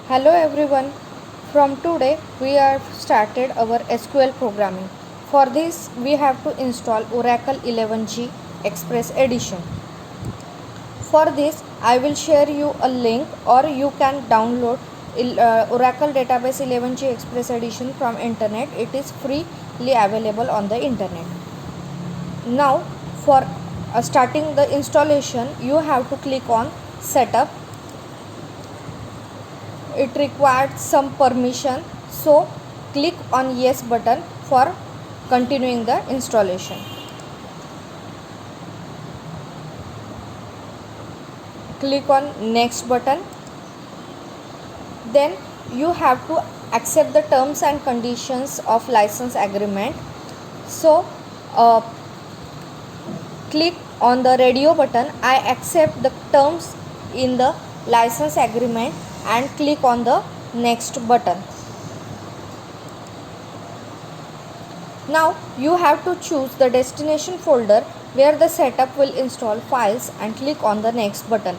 Hello everyone. From today we are started our SQL programming. For this we have to install Oracle 11G Express Edition. For this I will share you a link or you can download Oracle Database 11G Express Edition from internet. It is freely available on the internet. Now for starting the installation you have to click on setup. It required some permission, so click on yes button for continuing the installation. Click on next button. Then you have to accept the terms and conditions of license agreement. So click on the radio button. I accept the terms in the license agreement and click on the next button. Now you have to choose the destination folder where the setup will install files and click on the next button.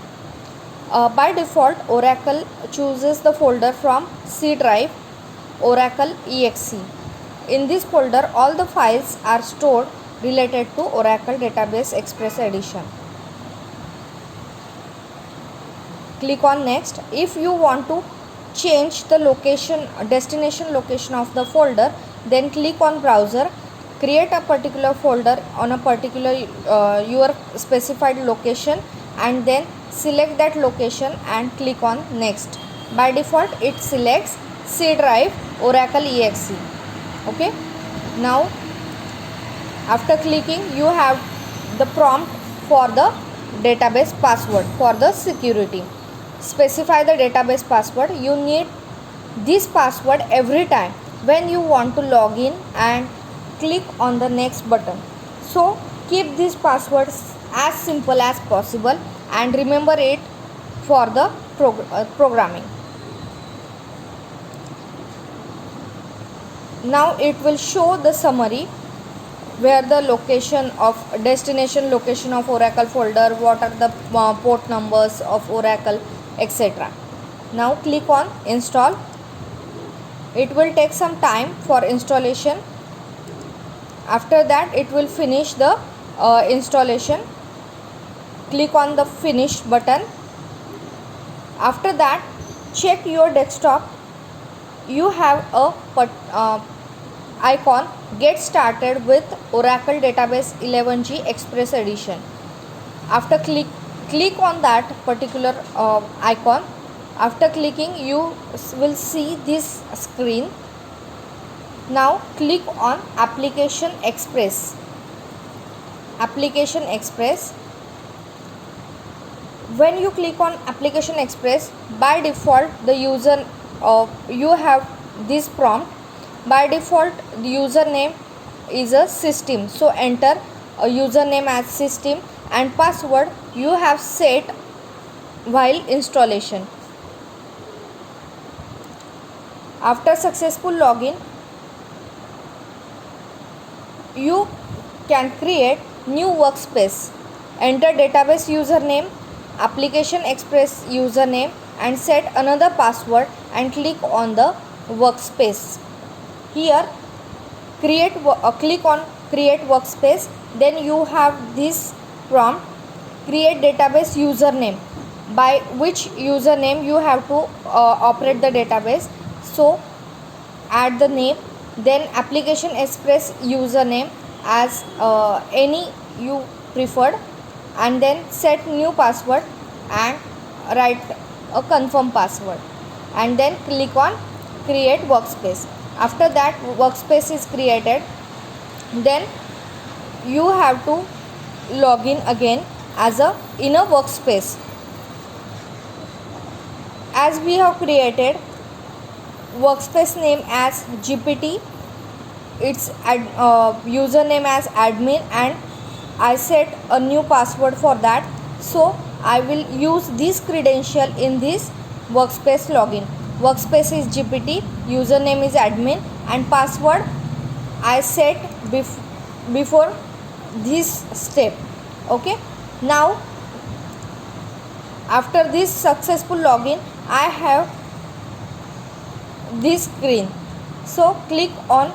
By default Oracle chooses the folder from C drive Oracle exe. In this folder all the files are stored related to Oracle Database Express Edition. Click on next. If you want to change the destination location of the folder, then click on browser, create a particular folder on a particular your specified location and then select that location and click on next. By default it selects C drive Oracle exe. Okay, now after clicking you have the prompt for the database password for the security. Specify the database password. You need this password every time when you want to log in and click on the next button. So keep this password as simple as possible and remember it for the programming. Now it will show the summary where the destination location of Oracle folder, what are the port numbers of Oracle, etc. Now click on install. It will take some time for installation. After that it will finish the installation. Click on the finish button. After that check your desktop. You have a icon get started with Oracle Database 11G Express Edition. After click on that particular icon. After clicking you will see this screen. Now click on Application Express. When you click on Application Express, by default the user you have this prompt. By default the username is a system, so enter a username as system and password you have set while installation. After successful login you can create new workspace. Enter database username, Application Express username and set another password and click on the workspace. Here click on create workspace. Then you have this prompt, create database username, by which username you have to operate the database. So add the name, then Application Express username as any you preferred and then set new password and write a confirm password and then click on create workspace. After that workspace is created, then you have to log in again as a inner workspace. As we have created workspace name as GPT, its username as admin and I set a new password for that. So I will use this credential in this workspace login. Workspace is GPT, username is admin and password I set before this step. Okay, now after this successful login I have this screen. So click on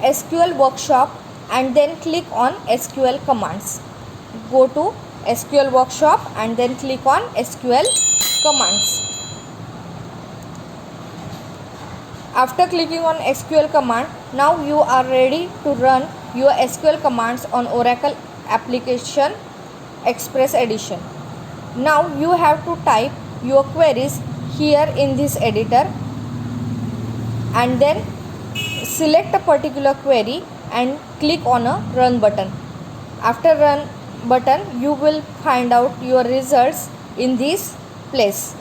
SQL Workshop and then click on SQL commands. Go to SQL Workshop and then click on SQL commands. After clicking on SQL command, now you are ready to run your SQL commands on Oracle Application Express Edition. Now you have to type your queries here in this editor and then select a particular query and click on a run button. After run button, you will find out your results in this place.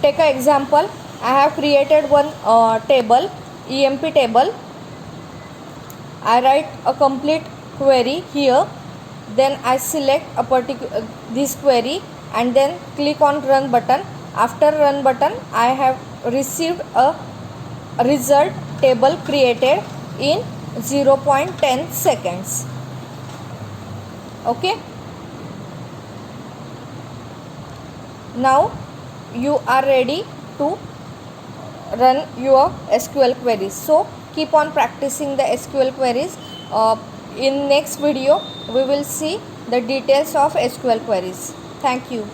Take an example. I have created one table, EMP table. I write a complete query here. Then I select a particular this query and then click on run button. After run button, I have received a result table created in 0.10 seconds. Okay. Now you are ready to run your SQL queries. So keep on practicing the SQL queries. In next video we will see the details of SQL queries. Thank you.